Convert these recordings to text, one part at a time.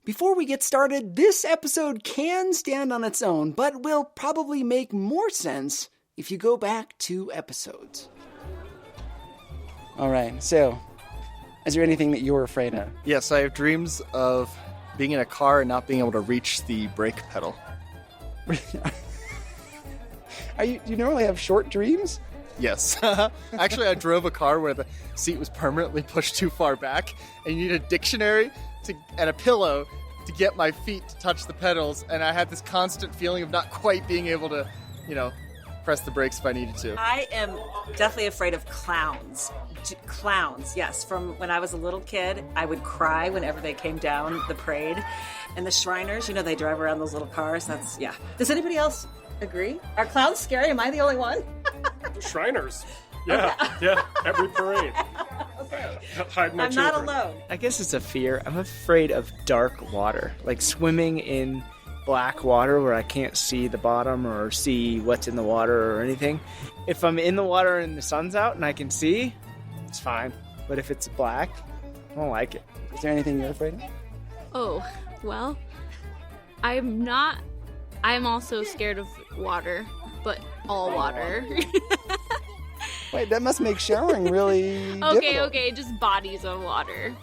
Before we get started, this episode can stand on its own, but will probably make more sense if you go back 2 episodes. All right, so, is there anything that you're afraid of? Yes, I have dreams of being in a car and not being able to reach the brake pedal. Do you normally have short dreams? Yes. Actually, I drove a car where the seat was permanently pushed too far back, and you need a dictionary and a pillow to get my feet to touch the pedals, and I had this constant feeling of not quite being able to, press the brakes if I needed to. I am definitely afraid of clowns. Clowns, yes. From when I was a little kid, I would cry whenever they came down the parade. And the Shriners, they drive around those little cars. Yeah. Does anybody else agree? Are clowns scary? Am I the only one? The Shriners. Yeah, every parade. Okay. Hide my I'm children. not alone. I guess it's a fear. I'm afraid of dark water, like swimming in black water where I can't see the bottom or see what's in the water or anything. If I'm in the water and the sun's out and I can see, it's fine. But if it's black, I don't like it. Is there anything you're afraid of? Oh, well, I'm also scared of water, but all water. Wait, that must make showering really difficult. Okay, just bodies of water.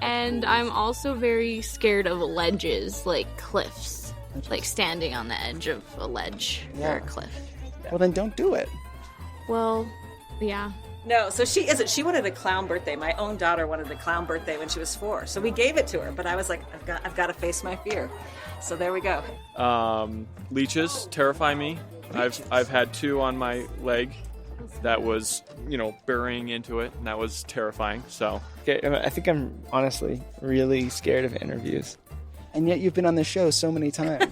And I'm also very scared of ledges, like cliffs. Like standing on the edge of a ledge or a cliff. Well, then don't do it. Well, yeah. No, so she isn't. She wanted a clown birthday. My own daughter wanted a clown birthday when she was 4. So we gave it to her, but I was like, I've got to face my fear. So there we go. Leeches terrify me. I've had 2 on my leg that was, burying into it, and that was terrifying. So Okay, I think I'm honestly really scared of interviews. And yet you've been on the show so many times.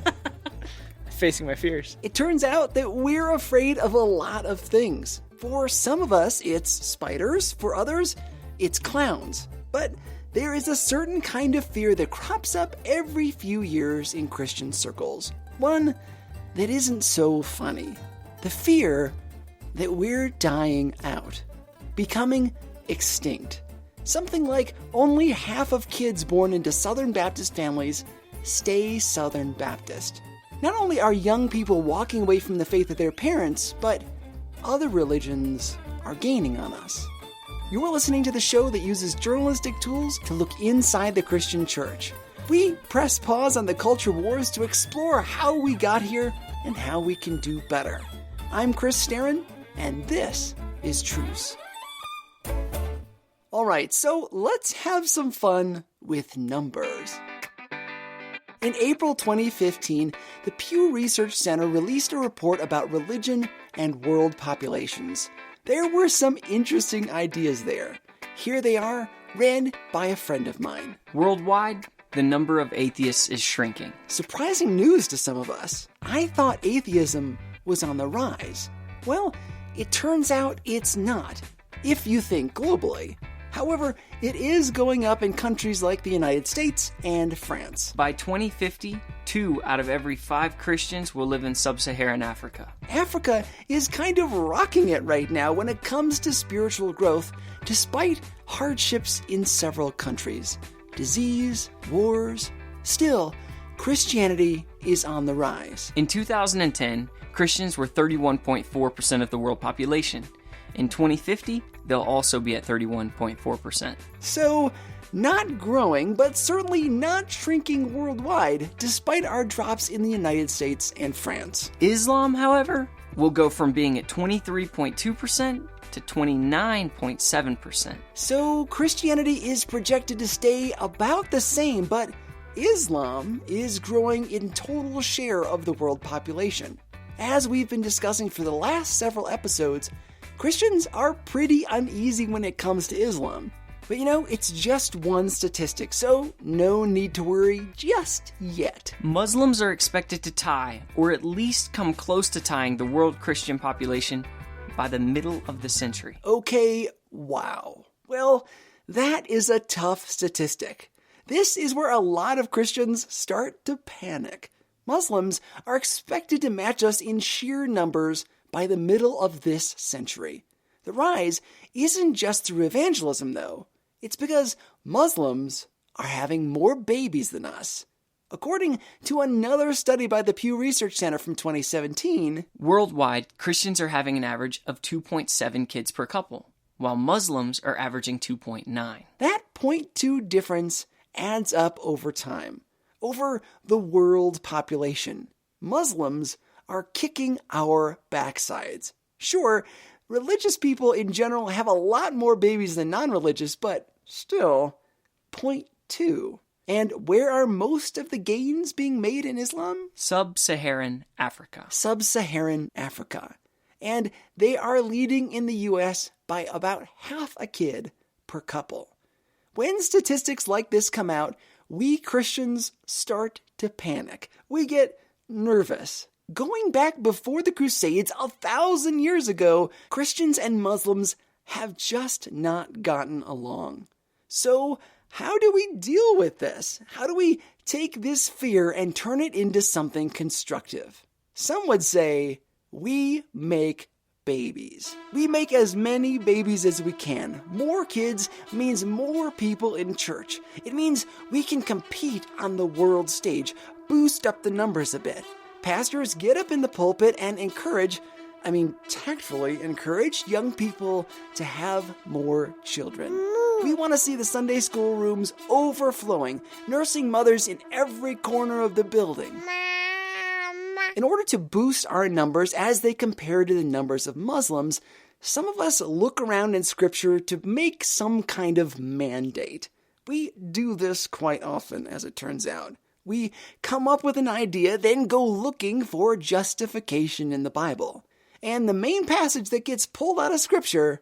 Facing my fears. It turns out that we're afraid of a lot of things. For some of us, it's spiders. For others, it's clowns. But there is a certain kind of fear that crops up every few years in Christian circles. One that isn't so funny. The fear that we're dying out. Becoming extinct. Something like only half of kids born into Southern Baptist families stay Southern Baptist. Not only are young people walking away from the faith of their parents, but other religions are gaining on us. You're listening to the show that uses journalistic tools to look inside the Christian church. We press pause on the culture wars to explore how we got here and how we can do better. I'm Chris Starin, and this is Truce. All right, so let's have some fun with numbers. In April 2015, the Pew Research Center released a report about religion and world populations. There were some interesting ideas there. Here they are, read by a friend of mine. Worldwide, the number of atheists is shrinking. Surprising news to some of us. I thought atheism was on the rise. Well, it turns out it's not, if you think globally. However, it is going up in countries like the United States and France. By 2050, 2 out of every 5 Christians will live in sub-Saharan Africa. Africa is kind of rocking it right now when it comes to spiritual growth, despite hardships in several countries. Disease, wars. Still, Christianity is on the rise. In 2010, Christians were 31.4% of the world population. In 2050, they'll also be at 31.4%. So, not growing, but certainly not shrinking worldwide, despite our drops in the United States and France. Islam, however, will go from being at 23.2% to 29.7%. So, Christianity is projected to stay about the same, but Islam is growing in total share of the world population. As we've been discussing for the last several episodes, Christians are pretty uneasy when it comes to Islam. But it's just one statistic, so no need to worry just yet. Muslims are expected to tie, or at least come close to tying, the world Christian population by the middle of the century. Okay, wow. Well, that is a tough statistic. This is where a lot of Christians start to panic. Muslims are expected to match us in sheer numbers by the middle of this century. The rise isn't just through evangelism, though. It's because Muslims are having more babies than us. According to another study by the Pew Research Center from 2017, worldwide, Christians are having an average of 2.7 kids per couple, while Muslims are averaging 2.9. That 0.2 difference adds up over time, over the world population. Muslims are kicking our backsides. Sure, religious people in general have a lot more babies than non-religious, but still, 0.2. And where are most of the gains being made in Islam? Sub-Saharan Africa. Sub-Saharan Africa. And they are leading in the U.S. by about half a kid per couple. When statistics like this come out, we Christians start to panic. We get nervous. Going back before the Crusades 1,000 years ago, Christians and Muslims have just not gotten along. So, how do we deal with this? How do we take this fear and turn it into something constructive? Some would say, we make babies. We make as many babies as we can. More kids means more people in church. It means we can compete on the world stage, boost up the numbers a bit. Pastors get up in the pulpit and tactfully encourage young people to have more children. We want to see the Sunday school rooms overflowing, nursing mothers in every corner of the building. In order to boost our numbers as they compare to the numbers of Muslims, some of us look around in Scripture to make some kind of mandate. We do this quite often, as it turns out. We come up with an idea, then go looking for justification in the Bible. And the main passage that gets pulled out of Scripture,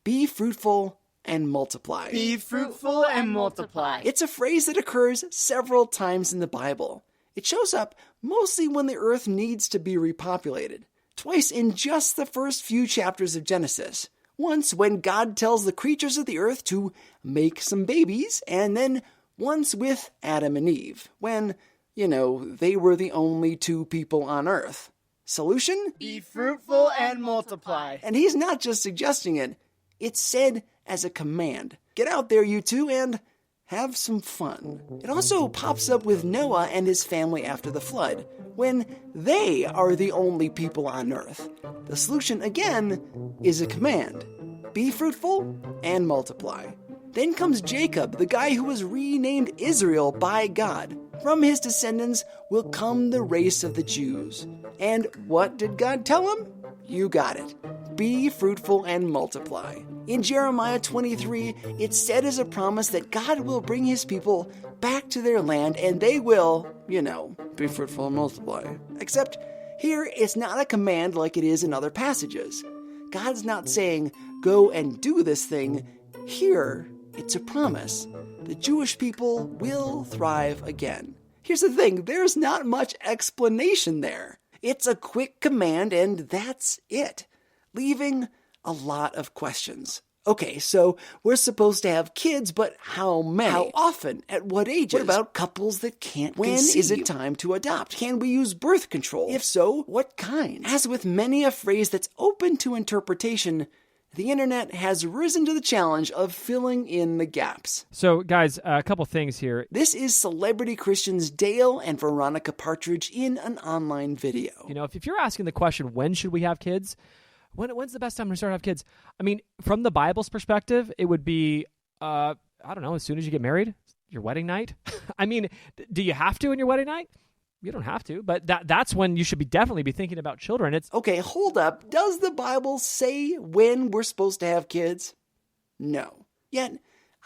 be fruitful and multiply. Be fruitful and multiply. It's a phrase that occurs several times in the Bible. It shows up mostly when the earth needs to be repopulated. Twice in just the first few chapters of Genesis. Once when God tells the creatures of the earth to make some babies, and then once with Adam and Eve, when, they were the only two people on earth. Solution? Be fruitful and multiply. And he's not just suggesting it. It's said as a command. Get out there, you two, and have some fun. It also pops up with Noah and his family after the flood, when they are the only people on earth. The solution, again, is a command. Be fruitful and multiply. Then comes Jacob, the guy who was renamed Israel by God. From his descendants will come the race of the Jews. And what did God tell him? You got it. Be fruitful and multiply. In Jeremiah 23, it's said as a promise that God will bring his people back to their land and they will, be fruitful and multiply. Except here, it's not a command like it is in other passages. God's not saying, go and do this thing. Here, it's a promise. The Jewish people will thrive again. Here's the thing, there's not much explanation there. It's a quick command and that's it, leaving a lot of questions. Okay, so we're supposed to have kids, but how many? How often? At what ages? What about couples that can't conceive? When is it time to adopt? Can we use birth control? If so, what kind? As with many a phrase that's open to interpretation, the internet has risen to the challenge of filling in the gaps. So, guys, a couple things here. This is celebrity Christians Dale and Veronica Partridge in an online video. If you're asking the question, when should we have kids? When's the best time to start to have kids? From the Bible's perspective, it would be, as soon as you get married, your wedding night. Do you have to in your wedding night? You don't have to, but that's when you should definitely be thinking about children. Okay, hold up. Does the Bible say when we're supposed to have kids? No. Yet,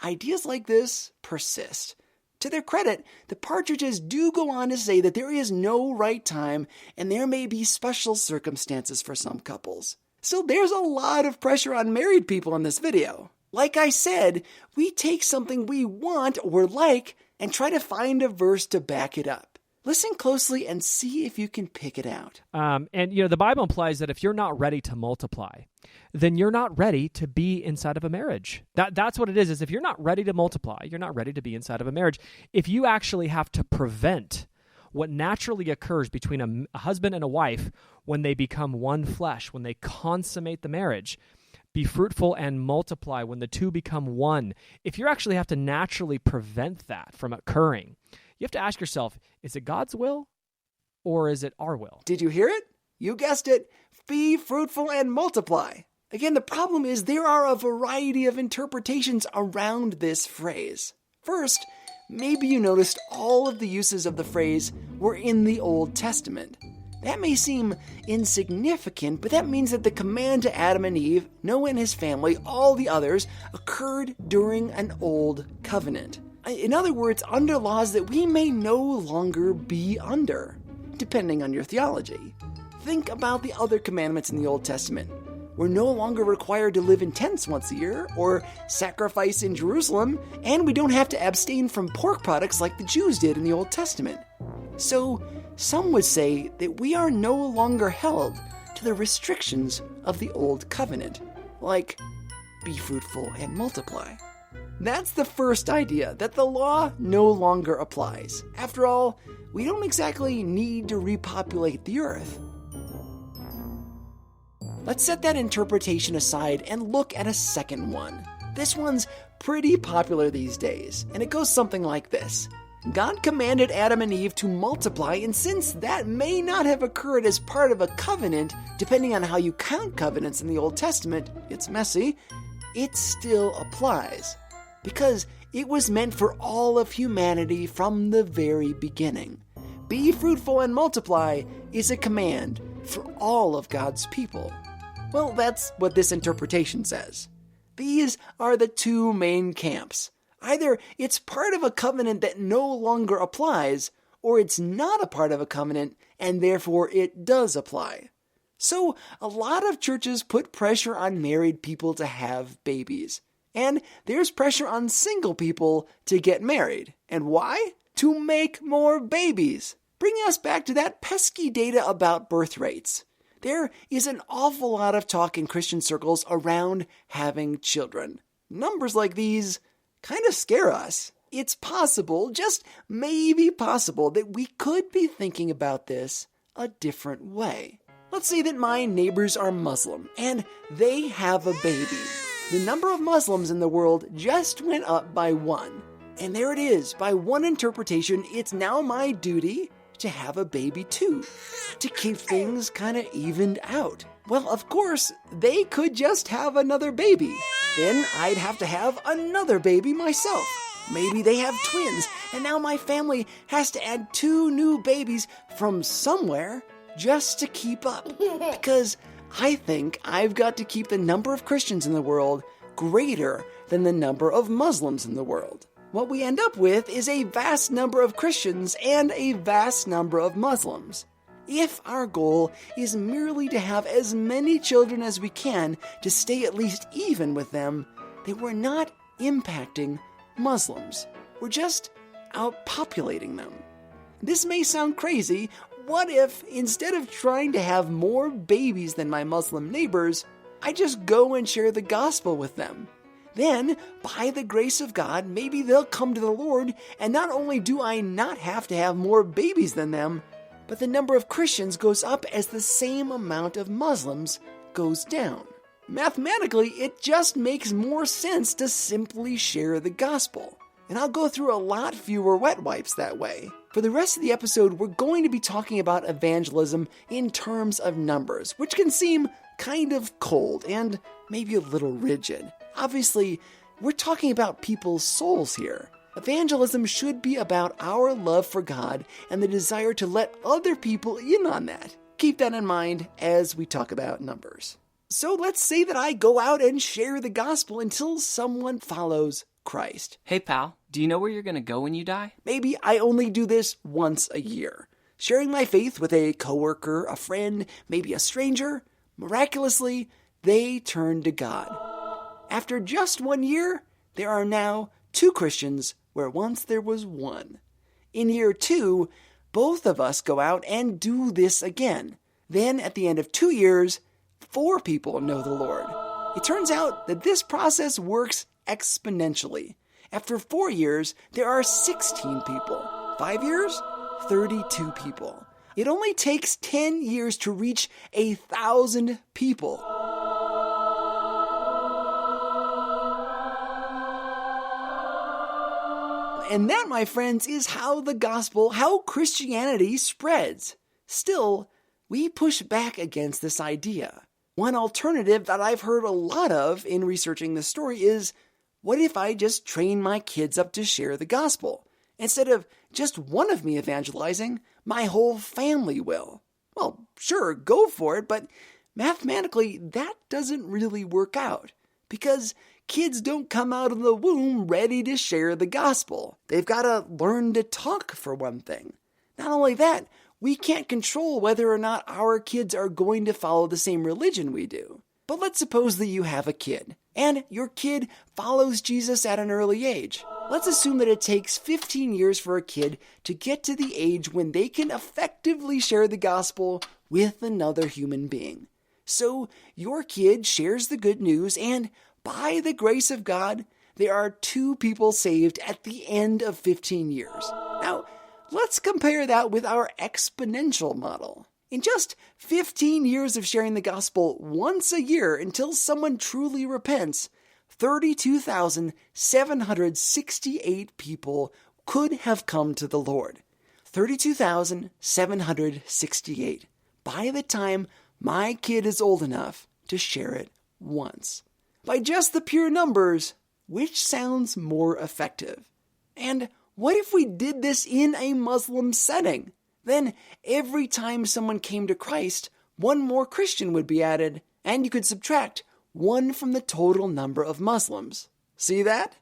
ideas like this persist. To their credit, the Partridges do go on to say that there is no right time and there may be special circumstances for some couples. So there's a lot of pressure on married people in this video. Like I said, we take something we want or like and try to find a verse to back it up. Listen closely and see if you can pick it out. The Bible implies that if you're not ready to multiply, then you're not ready to be inside of a marriage. That's what it is if you're not ready to multiply, you're not ready to be inside of a marriage. If you actually have to prevent what naturally occurs between a husband and a wife when they become one flesh, when they consummate the marriage, be fruitful and multiply when the two become one. If you actually have to naturally prevent that from occurring, you have to ask yourself, is it God's will or is it our will? Did you hear it? You guessed it. Be fruitful and multiply. Again, the problem is there are a variety of interpretations around this phrase. First, maybe you noticed all of the uses of the phrase were in the Old Testament. That may seem insignificant, but that means that the command to Adam and Eve, Noah and his family, all the others, occurred during an old covenant. In other words, under laws that we may no longer be under, depending on your theology. Think about the other commandments in the Old Testament. We're no longer required to live in tents once a year or sacrifice in Jerusalem, and we don't have to abstain from pork products like the Jews did in the Old Testament. So, some would say that we are no longer held to the restrictions of the Old Covenant, like be fruitful and multiply. That's the first idea, that the law no longer applies. After all, we don't exactly need to repopulate the earth. Let's set that interpretation aside and look at a second one. This one's pretty popular these days, and it goes something like this. God commanded Adam and Eve to multiply, and since that may not have occurred as part of a covenant, depending on how you count covenants in the Old Testament, it's messy, it still applies. Because it was meant for all of humanity from the very beginning. Be fruitful and multiply is a command for all of God's people. Well, that's what this interpretation says. These are the two main camps. Either it's part of a covenant that no longer applies, or it's not a part of a covenant, and therefore it does apply. So, a lot of churches put pressure on married people to have babies. And there's pressure on single people to get married. And why? To make more babies. Bringing us back to that pesky data about birth rates. There is an awful lot of talk in Christian circles around having children. Numbers like these kind of scare us. It's possible, just maybe possible, that we could be thinking about this a different way. Let's say that my neighbors are Muslim and they have a baby. The number of Muslims in the world just went up by 1. And there it is. By one interpretation, it's now my duty to have a baby too, to keep things kind of evened out. Well, of course, they could just have another baby. Then I'd have to have another baby myself. Maybe they have twins, and now my family has to add 2 new babies from somewhere just to keep up. Because I think I've got to keep the number of Christians in the world greater than the number of Muslims in the world. What we end up with is a vast number of Christians and a vast number of Muslims. If our goal is merely to have as many children as we can to stay at least even with them, then we're not impacting Muslims. We're just outpopulating them. This may sound crazy. What if, instead of trying to have more babies than my Muslim neighbors, I just go and share the gospel with them? Then, by the grace of God, maybe they'll come to the Lord, and not only do I not have to have more babies than them, but the number of Christians goes up as the same amount of Muslims goes down. Mathematically, it just makes more sense to simply share the gospel. And I'll go through a lot fewer wet wipes that way. For the rest of the episode, we're going to be talking about evangelism in terms of numbers, which can seem kind of cold and maybe a little rigid. Obviously, we're talking about people's souls here. Evangelism should be about our love for God and the desire to let other people in on that. Keep that in mind as we talk about numbers. So let's say that I go out and share the gospel until someone follows Christ. Hey pal, do you know where you're going to go when you die? Maybe I only do this once a year. Sharing my faith with a coworker, a friend, maybe a stranger. Miraculously, they turn to God. After just 1 year, there are now 2 Christians where once there was 1. In year 2, both of us go out and do this again. Then at the end of 2 years, 4 people know the Lord. It turns out that this process works exponentially. After 4 years, there are 16 people. 5 years, 32 people. It only takes 10 years to reach 1,000 people. And that, my friends, is how the gospel, how Christianity spreads. Still, we push back against this idea. One alternative that I've heard a lot of in researching this story is, what if I just train my kids up to share the gospel? Instead of just one of me evangelizing, my whole family will. Well, sure, go for it, but mathematically, that doesn't really work out. Because kids don't come out of the womb ready to share the gospel. They've got to learn to talk, for one thing. Not only that, we can't control whether or not our kids are going to follow the same religion we do. But let's suppose that you have a kid, and your kid follows Jesus at an early age. Let's assume that it takes 15 years for a kid to get to the age when they can effectively share the gospel with another human being. So your kid shares the good news, and by the grace of God, there are 2 people saved at the end of 15 years. Now, let's compare that with our exponential model. In just 15 years of sharing the gospel once a year until someone truly repents, 32,768 people could have come to the Lord. 32,768. By the time my kid is old enough to share it once. By just the pure numbers, which sounds more effective? And what if we did this in a Muslim setting? Then every time someone came to Christ, one more Christian would be added, and you could subtract 1 from the total number of Muslims. See that?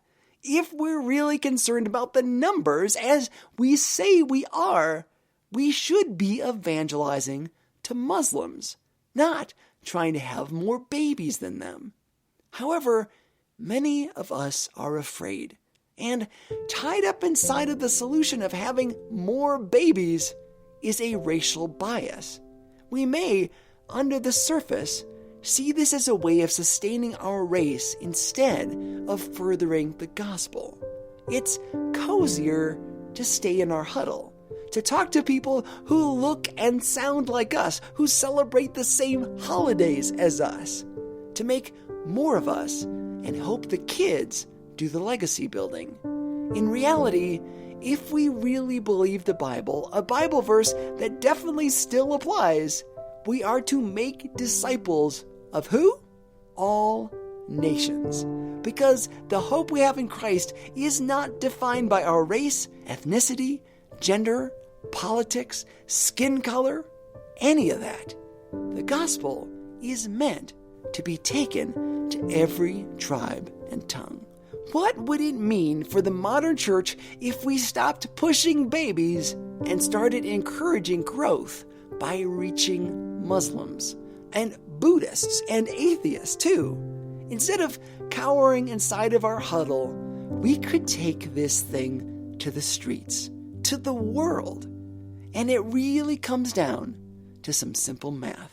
If we're really concerned about the numbers, as we say we are, we should be evangelizing to Muslims, not trying to have more babies than them. However, many of us are afraid, and tied up inside of the solution of having more babies is a racial bias. We may, under the surface, see this as a way of sustaining our race instead of furthering the gospel. It's cozier to stay in our huddle, to talk to people who look and sound like us, who celebrate the same holidays as us, to make more of us and hope the kids do the legacy building. In reality, if we really believe the Bible, a Bible verse that definitely still applies, we are to make disciples of who? All nations. Because the hope we have in Christ is not defined by our race, ethnicity, gender, politics, skin color, any of that. The gospel is meant to be taken to every tribe and tongue. What would it mean for the modern church if we stopped pushing babies and started encouraging growth by reaching Muslims and Buddhists and atheists too? Instead of cowering inside of our huddle, we could take this thing to the streets, to the world. And it really comes down to some simple math.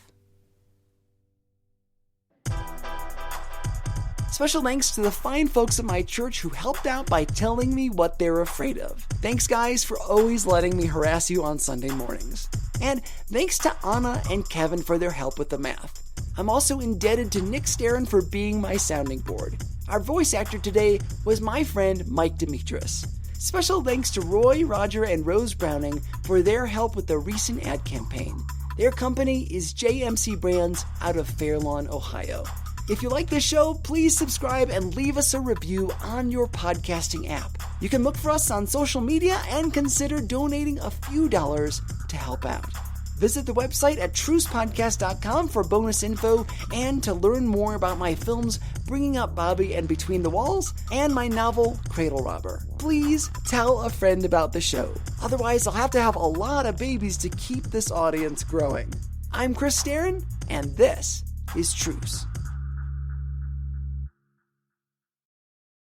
Special thanks to the fine folks at my church who helped out by telling me what they're afraid of. Thanks, guys, for always letting me harass you on Sunday mornings. And thanks to Anna and Kevin for their help with the math. I'm also indebted to Nick Starin for being my sounding board. Our voice actor today was my friend Mike Demetris. Special thanks to Roy, Roger, and Rose Browning for their help with the recent ad campaign. Their company is JMC Brands out of Fairlawn, Ohio. If you like this show, please subscribe and leave us a review on your podcasting app. You can look for us on social media and consider donating a few dollars to help out. Visit the website at trucepodcast.com for bonus info and to learn more about my films Bringing Up Bobby and Between the Walls and my novel Cradle Robber. Please tell a friend about the show. Otherwise, I'll have to have a lot of babies to keep this audience growing. I'm Chris Starin, and this is Truce.